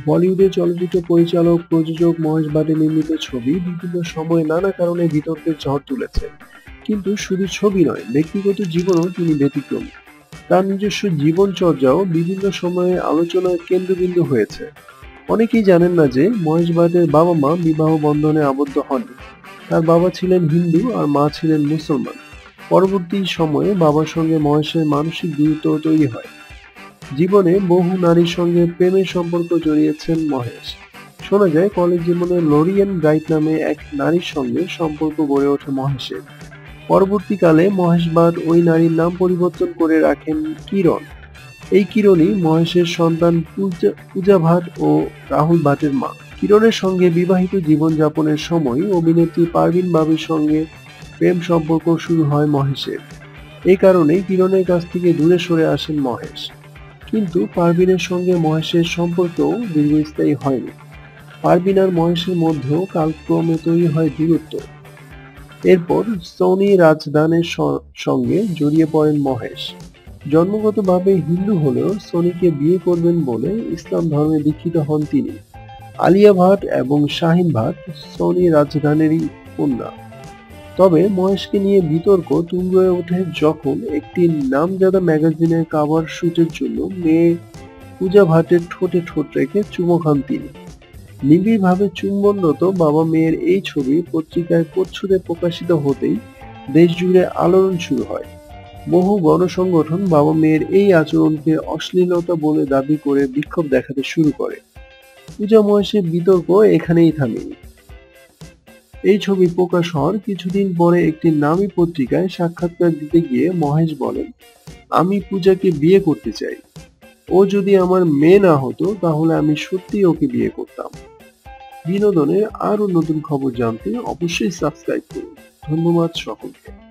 বলিউডের চলচ্চিত্র পরিচালক, প্রযোজক মহেশ ভাটের নির্মিত ছবি বিভিন্ন সময়ে নানা কারণে বিতর্কের ঝড় তুলেছে। কিন্তু শুধু ছবি নয়, ব্যক্তিগত জীবনেও তিনি ব্যতিক্রমী। তার নিজস্ব জীবনচর্যাও বিভিন্ন সময়ে আলোচনার কেন্দ্রবিন্দু হয়েছে। অনেকেই জানেন না যে মহেশ ভাটের বাবা-মা বিবাহ বন্ধনে আবদ্ধ হননি। তার বাবা ছিলেন হিন্দু আর মা ছিলেন মুসলমান। পরবর্তী সময়ে বাবার সঙ্গে মহেশের মানসিক দূরত্ব তৈরি হয়। জীবনে বহু নারীর সঙ্গে প্রেমের সম্পর্ক জড়িয়েছেন মহেশ। শোনা যায় কলেজ জীবনে লরিয়েন ব্রাইট নামে এক নারীর সঙ্গে সম্পর্ক গড়ে ওঠে মহেশের। পরবর্তীকালে মহেশ ভাট ওই নারীর নাম পরিবর্তন করে রাখেন কিরণ। এই কিরণই মহেশের সন্তান পূজা ভাট ও রাহুল ভাটের মা। কিরণের সঙ্গে বিবাহিত জীবনযাপনের সময় অভিনেত্রী পারভিন বাবির সঙ্গে প্রেম সম্পর্ক শুরু হয় মহেশের। এই কারণেই কিরণের কাছ থেকে দূরে সরে আসেন মহেশ। কিন্তু পারভিনের সঙ্গে মহেশের সম্পর্কও দীর্ঘস্থায়ী হয়নি। পারভিন আর মহেশের মধ্যেও কালক্রমে তৈরি হয় দূরত্ব। এরপর সোনি রাজদানের সঙ্গে জড়িয়ে পড়েন মহেশ। জন্মগতভাবে হিন্দু হলেও সোনিকে বিয়ে করবেন বলে ইসলাম ধর্মে দীক্ষিত হন তিনি। আলিয়া ভাট এবং শাহিন ভাট সোনি রাজদানেরই কন্যা। তবে মহেশকে নিয়ে বিতর্ক তুঙ্গে হয়ে ওঠে যখন একটি নামজাদা ম্যাগাজিনের কাভার শুটের জন্য মেয়ে পূজা ভাটের ঠোঁটে ঠোঁট রেখে চুমো খান তিনি। নিবিড়ভাবে চুম্বনরত বাবা মেয়ের এই ছবি পত্রিকায় প্রচ্ছদে প্রকাশিত হতেই দেশজুড়ে আলোড়ন শুরু হয়। বহু গণসংগঠন বাবা মেয়ের এই আচরণকে অশ্লীলতা বলে দাবি করে বিক্ষোভ দেখাতে শুরু করে। পূজা মহেশের বিতর্ক এখানেই থামেনি। এই ছবি প্রকাশ হওয়ার কিছুদিন পরে একটি নামী পত্রিকায় সাক্ষাৎকার দিতে গিয়ে মহেশ বলেন, আমি পূজাকে বিয়ে করতে চাই। ও যদি আমার মেয়ে না হতো তাহলে আমি সত্যিই ওকে বিয়ে করতাম। বিনোদনের আরো নতুন খবর জানতে অবশ্যই সাবস্ক্রাইব করুন। ধন্যবাদ সকলকে।